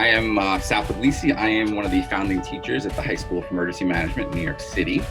I am Sal Puglisi. I am one of the founding teachers at the High School of Emergency Management in New York City.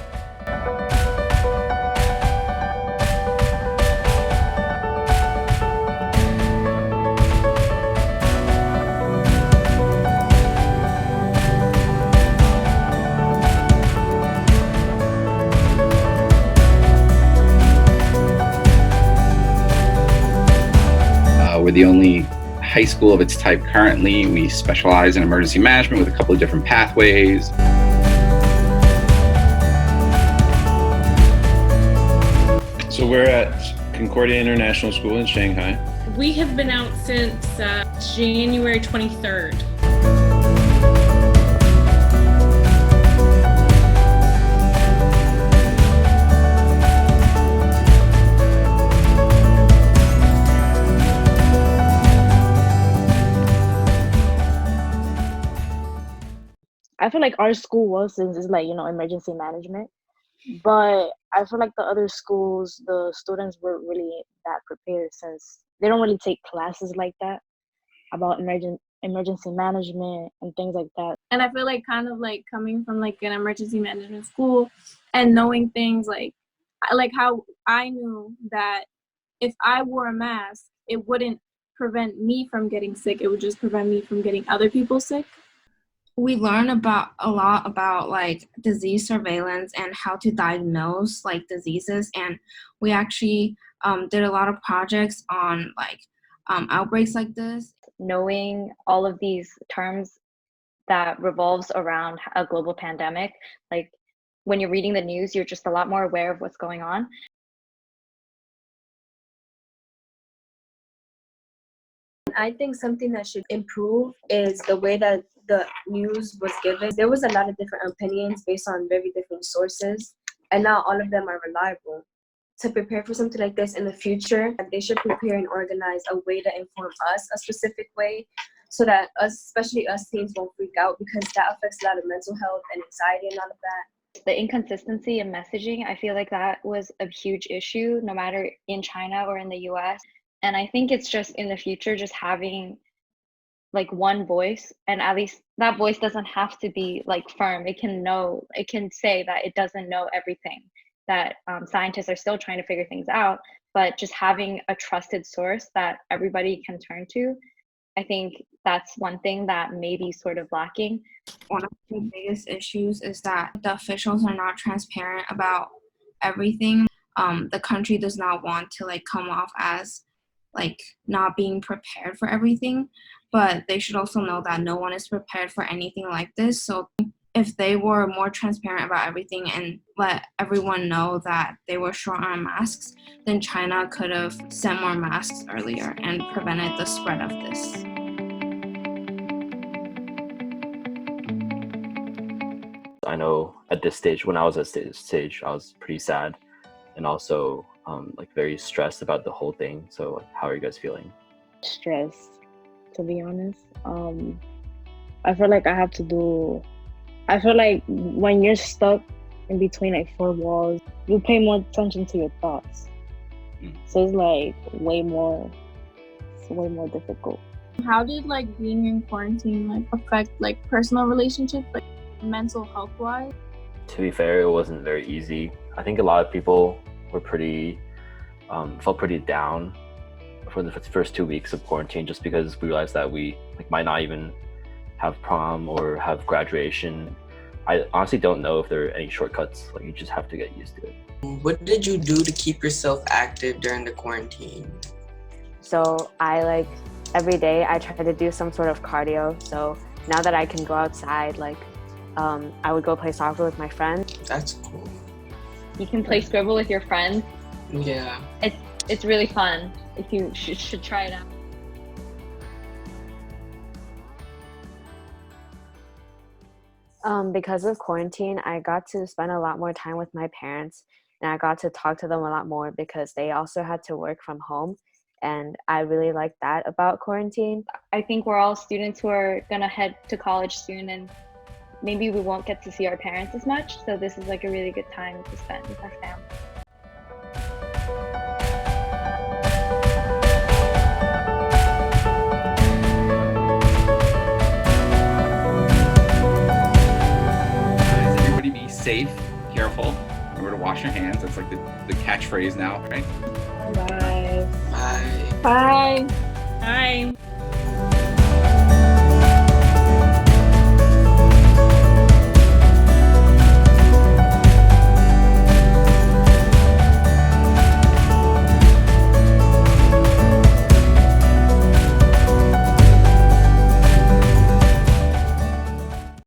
We're the only high school of its type currently. We specialize in emergency management with a couple of different pathways. So we're at Concordia International School in Shanghai. We have been out since January 23rd. I feel like our school was is like, emergency management, but I feel like the other schools, the students weren't really that prepared since they don't really take classes like that about emergency management and things like that. And I feel like kind of like coming from like an emergency management school and knowing things like how I knew that if I wore a mask, it wouldn't prevent me from getting sick. It would just prevent me from getting other people sick. We learn a lot about like disease surveillance and how to diagnose like diseases, and we actually did a lot of projects on like outbreaks like this. Knowing all of these terms that revolves around a global pandemic, like when you're reading the news, you're just a lot more aware of what's going on. I think something that should improve is the way that the news was given. There was a lot of different opinions based on very different sources, and not all of them are reliable. To prepare for something like this in the future, they should prepare and organize a way to inform us a specific way so that us, especially us teens, won't freak out, because that affects a lot of mental health and anxiety and all of that. The inconsistency in messaging, I feel like that was a huge issue, no matter in China or in the US. And I think it's just in the future, just having like one voice, and at least that voice doesn't have to be like firm. It can say that it doesn't know everything, that scientists are still trying to figure things out, but just having a trusted source that everybody can turn to, I think that's one thing that may be sort of lacking. One of the biggest issues is that the officials are not transparent about everything. The country does not want to like come off as like not being prepared for everything, but they should also know that no one is prepared for anything like this. So if they were more transparent about everything and let everyone know that they were short on masks, then China could have sent more masks earlier and prevented the spread of this. I know at this stage, when I was at this stage, I was pretty sad and also like very stressed about the whole thing. So how are you guys feeling? Stressed, to be honest. I feel like I feel like when you're stuck in between like four walls, you pay more attention to your thoughts. So it's like way more difficult. How did like being in quarantine like affect like personal relationships, like mental health wise? To be fair, it wasn't very easy. I think a lot of people were felt pretty down for the first 2 weeks of quarantine, just because we realized that we like might not even have prom or have graduation. I honestly don't know if there are any shortcuts. Like, you just have to get used to it. What did you do to keep yourself active during the quarantine? So I every day I try to do some sort of cardio. So now that I can go outside, I would go play soccer with my friends. That's cool. You can play Scribble with your friends. Yeah. It's really fun. If you should try it out. Because of quarantine, I got to spend a lot more time with my parents, and I got to talk to them a lot more because they also had to work from home, and I really liked that about quarantine. I think we're all students who are gonna head to college soon, and maybe we won't get to see our parents as much, so this is like a really good time to spend with our family. careful. Remember to wash your hands. That's like the catchphrase now, right? Bye. Bye. Bye. Bye.